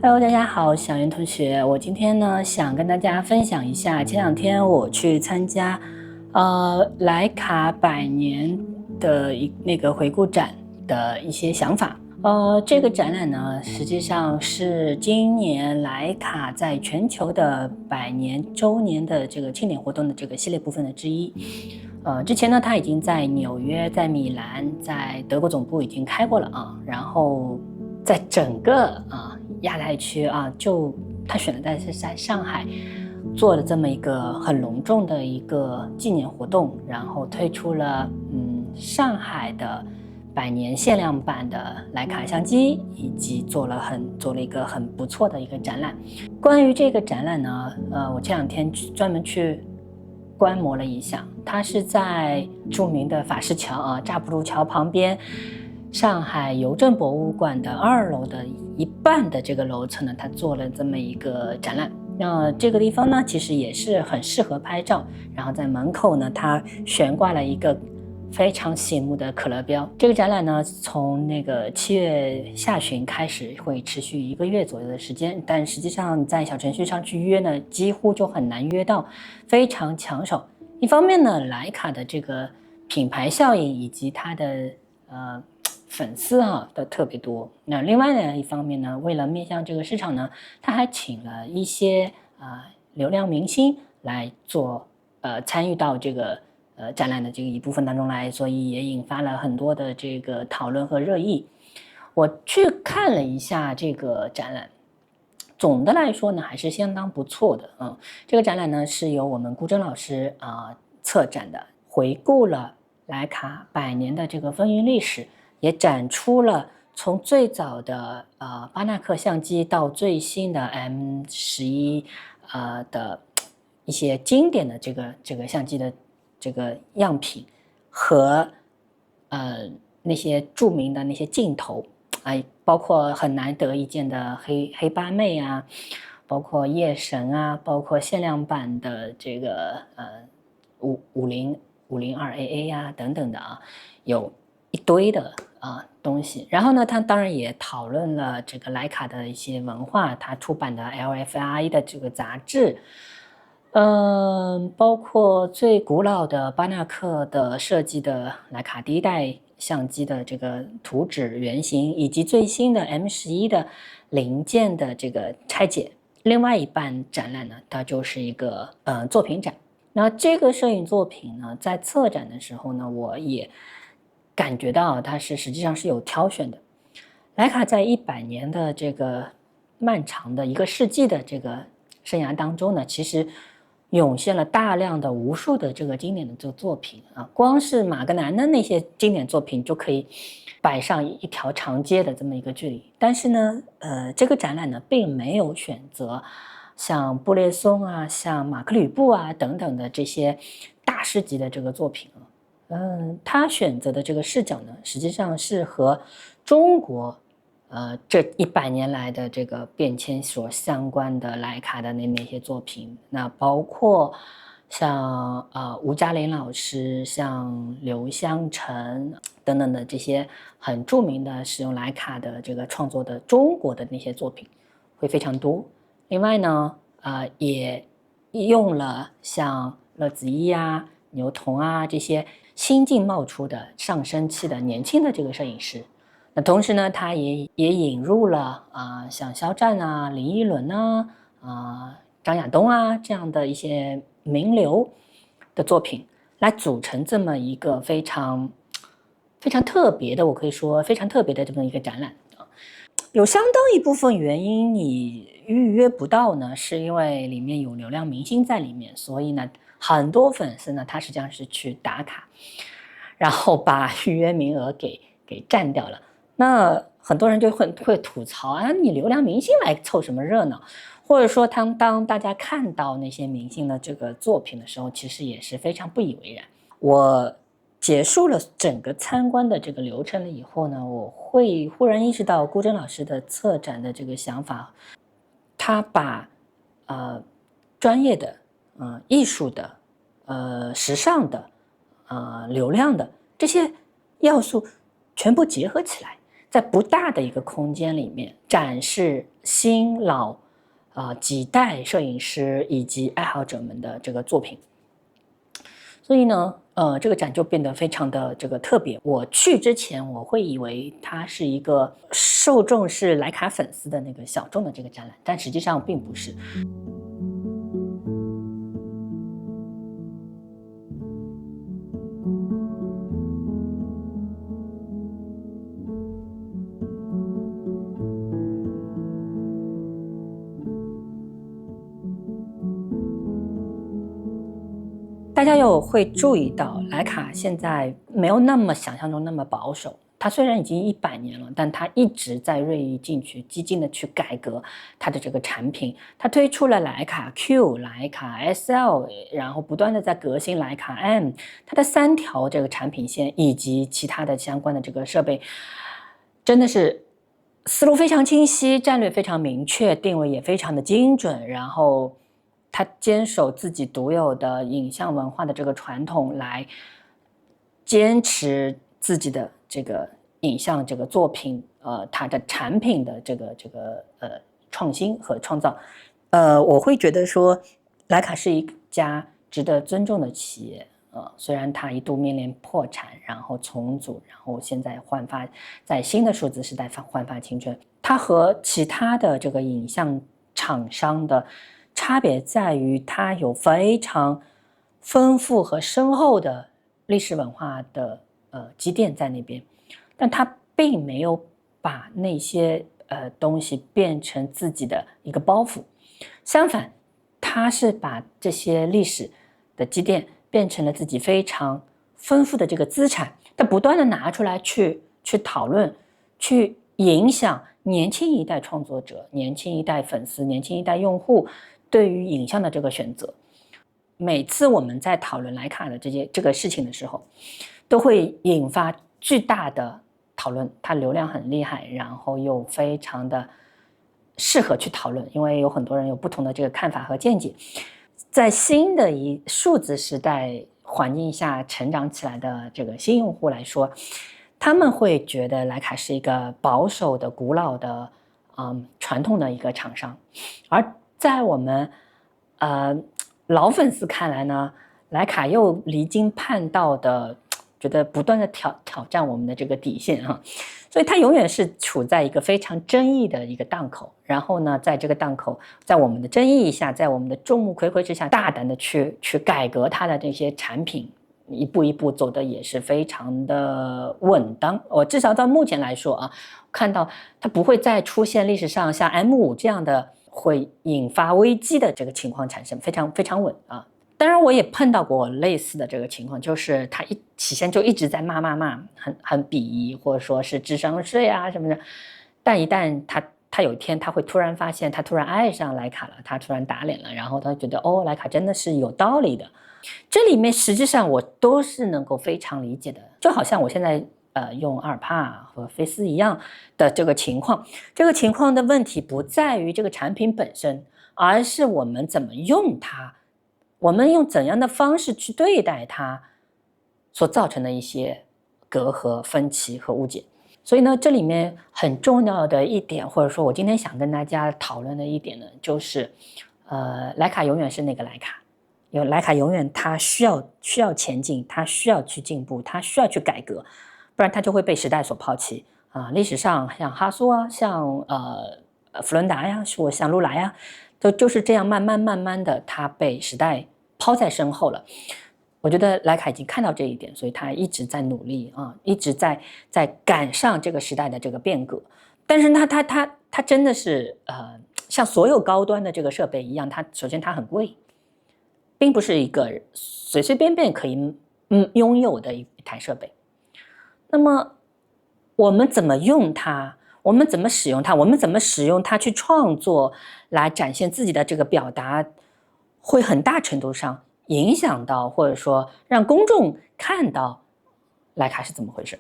Hello，大家好，小袁同学，我今天呢想跟大家分享一下前两天我去参加莱卡100年的那个回顾展的一些想法。这个展览呢实际上是今年莱卡在全球的100年周年的这个庆典活动的这个系列部分的之一。之前呢它已经在纽约、在米兰、在德国总部已经开过了啊，然后在整个亚太区就他选的是在上海做了这么一个很隆重的一个纪念活动，然后推出了上海的100年限量版的徕卡相机，以及做了一个很不错的一个展览。关于这个展览呢，我前两天专门去观摩了一下，它是在著名的法式桥乍浦路桥旁边。上海邮政博物馆的2楼的一半的这个楼层呢，它做了这么一个展览。那这个地方呢，其实也是很适合拍照。然后在门口呢，它悬挂了一个非常醒目的可乐标。这个展览呢，从那个7月下旬开始，会持续1个月左右的时间。但实际上在小程序上去约呢，几乎就很难约到，非常抢手。一方面呢，徕卡的这个品牌效应以及它的粉丝的特别多。那另外呢一方面呢，为了面向这个市场呢，他还请了一些流量明星来做参与到这个展览的这个一部分当中来，所以也引发了很多的这个讨论和热议。我去看了一下这个展览，总的来说呢还是相当不错的。这个展览呢是由我们顾铮老师策展的，回顾了徕卡100年的这个风云历史。也展出了从最早的巴纳克相机到最新的 M11的一些经典的这个相机的这个样品和那些著名的那些镜头包括很难得一见的黑八妹包括夜神包括限量版的这个502AA等等的有一堆的东西。然后呢，他当然也讨论了这个徕卡的一些文化，他出版的 LFRI 的这个杂志，包括最古老的巴纳克的设计的徕卡第1代相机的这个图纸原型，以及最新的 M11的零件的这个拆解。另外一半展览呢，它就是一个作品展。那这个摄影作品呢，在策展的时候呢，我也感觉到它是实际上是有挑选的。徕卡在100年的这个漫长的1个世纪的这个生涯当中呢，其实涌现了大量的无数的这个经典的这个作品光是马格南的那些经典作品就可以摆上一条长街的这么一个距离。但是呢，这个展览呢，并没有选择像布列松像马克吕布等等的这些大师级的这个作品他选择的这个视角呢，实际上是和中国这100年来的这个变迁所相关的徕卡的那些作品，那包括像吴嘉玲老师、像刘香成等等的这些很著名的使用徕卡的这个创作的中国的那些作品会非常多。另外呢，也用了像乐子一牛童这些新晋冒出的上升期的年轻的这个摄影师。那同时呢，他也引入了像肖战林依轮张亚东这样的一些名流的作品，来组成这么一个非常特别的，我可以说非常特别的这么一个展览。有相当一部分原因你预约不到呢，是因为里面有流量明星在里面，所以呢，很多粉丝呢，他实际上是去打卡，然后把预约名额给占掉了。那很多人就会吐槽你流量明星来凑什么热闹？或者说当大家看到那些明星的这个作品的时候，其实也是非常不以为然。我结束了整个参观的这个流程了以后呢，我会忽然意识到顾铮老师的策展的这个想法，他把专业的、艺术的、时尚的、流量的这些要素全部结合起来，在不大的一个空间里面展示新老几代摄影师以及爱好者们的这个作品。所以呢，这个展就变得非常的这个特别。我去之前，我会以为它是一个受众是徕卡粉丝的那个小众的这个展览，但实际上并不是。大家又会注意到，徕卡现在没有那么想象中那么保守。它虽然已经100年了，但它一直在锐意进取、激进的去改革它的这个产品。它推出了徕卡 Q、徕卡 SL， 然后不断的在革新徕卡 M。它的3条这个产品线以及其他的相关的这个设备，真的是思路非常清晰，战略非常明确，定位也非常的精准，然后他坚守自己独有的影像文化的这个传统，来坚持自己的这个影像这个作品，它的产品的这个创新和创造。我会觉得说，徕卡是一家值得尊重的企业。虽然它一度面临破产，然后重组，然后现在焕发在新的数字时代焕发青春。它和其他的这个影像厂商的差别在于，它有非常丰富和深厚的历史文化的积淀在那边，但它并没有把那些东西变成自己的一个包袱，相反，它是把这些历史的积淀变成了自己非常丰富的这个资产，它不断的拿出来去讨论，去影响年轻一代创作者、年轻一代粉丝、年轻一代用户对于影像的这个选择。每次我们在讨论徕卡的这个事情的时候，都会引发巨大的讨论。它流量很厉害，然后又非常的适合去讨论，因为有很多人有不同的这个看法和见解。在新的数字时代环境下成长起来的这个新用户来说，他们会觉得徕卡是一个保守的、古老的、传统的一个厂商，而在我们老粉丝看来呢，徕卡又离经叛道的，觉得不断的挑战我们的这个底线哈，所以它永远是处在一个非常争议的一个档口。然后呢，在这个档口，在我们的争议下，在我们的众目睽睽之下，大胆的去改革它的这些产品，一步一步走的也是非常的稳当。我至少到目前来说啊，看到它不会再出现历史上像 M5这样的会引发危机的这个情况产生，非常非常稳啊。当然我也碰到过类似的这个情况，就是他起先就一直在骂，很鄙夷，或者说是智商税啊什么的，但一旦他有一天他会突然发现，他突然爱上徕卡了，他突然打脸了，然后他觉得徕卡真的是有道理的。这里面实际上我都是能够非常理解的，就好像我现在用阿尔帕和菲斯一样的这个情况。这个情况的问题不在于这个产品本身，而是我们怎么用它，我们用怎样的方式去对待它所造成的一些隔阂、分歧和误解。所以呢，这里面很重要的一点，或者说我今天想跟大家讨论的一点呢，就是徕卡永远是那个徕卡，因为徕卡永远它需要前进，它需要去进步，它需要去改革，不然它就会被时代所抛弃啊。历史上像哈苏啊，像福伦达呀，或像路来呀，就是这样慢慢的，它被时代抛在身后了。我觉得徕卡已经看到这一点，所以他一直在努力啊，一直在赶上这个时代的这个变革。但是他真的是像所有高端的这个设备一样，首先它很贵，并不是一个随随便便可以拥有的一台设备。那么我们怎么用它？我们怎么使用它，我们怎么使用它去创作，来展现自己的这个表达，会很大程度上影响到，或者说让公众看到徕卡是怎么回事。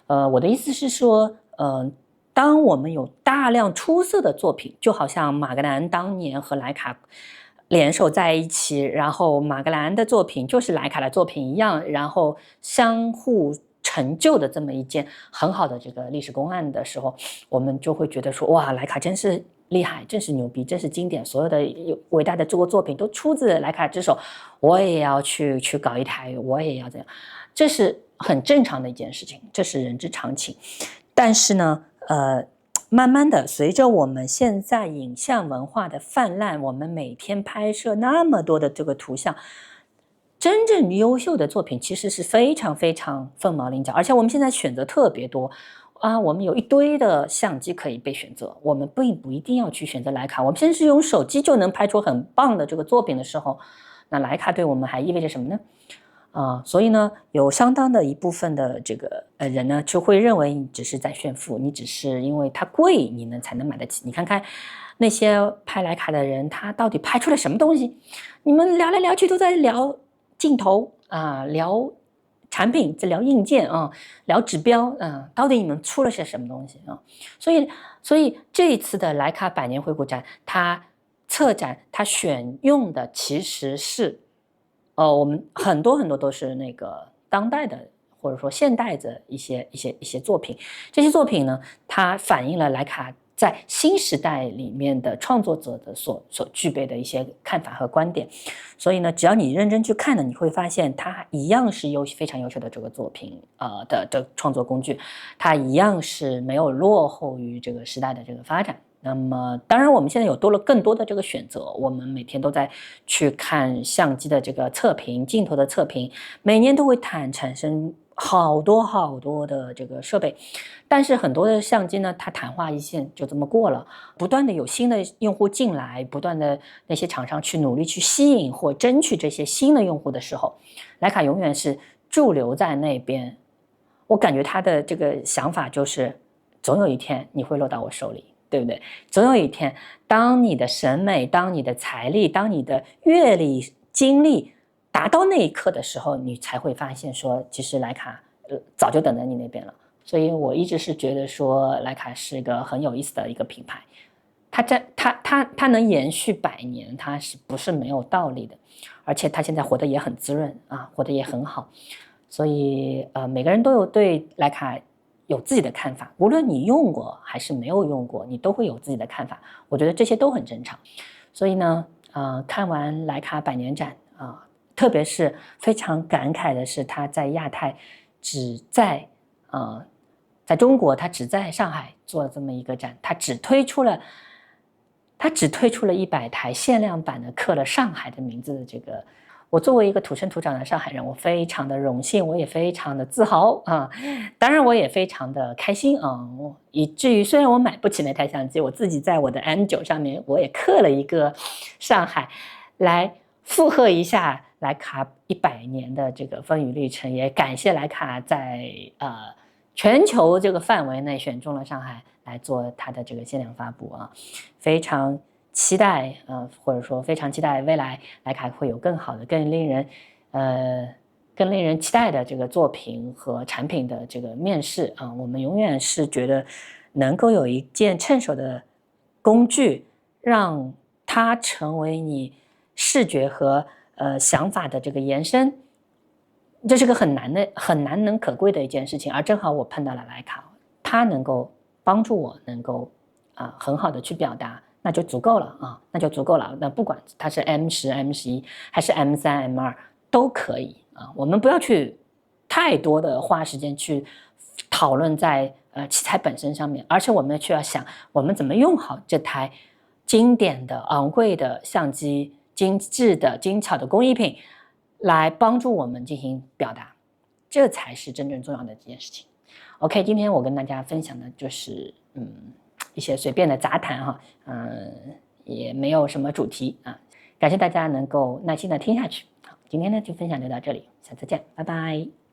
我的意思是说，当我们有大量出色的作品，就好像马格南当年和徕卡联手在一起，然后马格南的作品就是徕卡的作品一样，然后相互成就的这么一件很好的这个历史公案的时候，我们就会觉得说，哇，徕卡真是厉害，真是牛逼，真是经典，所有的伟大的中国作品都出自徕卡之手，我也要去搞一台，我也要这样，这是很正常的一件事情，这是人之常情。但是呢，慢慢的，随着我们现在影像文化的泛滥，我们每天拍摄那么多的这个图像，真正优秀的作品其实是非常非常凤毛麟角，而且我们现在选择特别多啊，我们有一堆的相机可以被选择，我们并不一定要去选择徕卡，我们现在是用手机就能拍出很棒的这个作品的时候，那徕卡对我们还意味着什么呢？所以呢，有相当的一部分的这个人呢，就会认为你只是在炫富，你只是因为它贵，你才能买得起。你看看那些拍徕卡的人，他到底拍出了什么东西？你们聊来聊去都在聊镜头啊，聊产品，在聊硬件啊，聊指标啊，到底你们出了些什么东西啊？所以这一次的徕卡百年回顾展，它策展它选用的其实是。我们很多都是那个当代的或者说现代的一些作品，这些作品呢，它反映了徕卡在新时代里面的创作者的所具备的一些看法和观点，所以呢，只要你认真去看呢，你会发现它一样是非常优秀的这个作品的创作工具，它一样是没有落后于这个时代的这个发展。那么当然我们现在有多了更多的这个选择，我们每天都在去看相机的这个测评，镜头的测评，每年都会产生好多的这个设备，但是很多的相机呢，它昙花一现就这么过了，不断的有新的用户进来，不断的那些厂商去努力去吸引或争取这些新的用户的时候，徕卡永远是驻留在那边。我感觉他的这个想法就是，总有一天你会落到我手里。对不对？总有一天，当你的审美、当你的财力、当你的阅历、经历达到那一刻的时候，你才会发现说，其实徕卡早就等在你那边了。所以我一直是觉得说，徕卡是一个很有意思的一个品牌，它能延续100年，它是不是没有道理的？而且它现在活得也很滋润啊，活得也很好。所以每个人都有对徕卡有自己的看法，无论你用过还是没有用过，你都会有自己的看法。我觉得这些都很正常。所以呢，看完徕卡百年展特别是非常感慨的是，它在亚太在中国，它只在上海做了这么一个展，它只推出了100台限量版的刻了上海的名字的这个。我作为一个土生土长的上海人，我非常的荣幸，我也非常的自豪啊！当然，我也非常的开心啊！以至于虽然我买不起那台相机，我自己在我的 M9 上面我也刻了一个上海，来附和一下徕卡100年的这个风雨历程，也感谢徕卡在全球这个范围内选中了上海来做它的这个限量发布啊，非常期待或者说非常期待未来徕卡会有更好的、更令人期待的这个作品和产品的这个面世啊。我们永远是觉得能够有一件趁手的工具，让它成为你视觉和想法的这个延伸，这是个很难能可贵的一件事情。而正好我碰到了徕卡，它能够帮助我能够很好的去表达。那就足够了啊，那就足够了。那不管它是 M10、M11还是M3、M2都可以啊。我们不要去太多的花时间去讨论在器材本身上面，而且我们去要想我们怎么用好这台经典的、昂贵的相机、精致的、精巧的工艺品，来帮助我们进行表达，这才是真正重要的这件事情。OK， 今天我跟大家分享的就是一些随便的杂谈哈，也没有什么主题啊，感谢大家能够耐心的听下去。好，今天呢就分享就到这里，下次见，拜拜。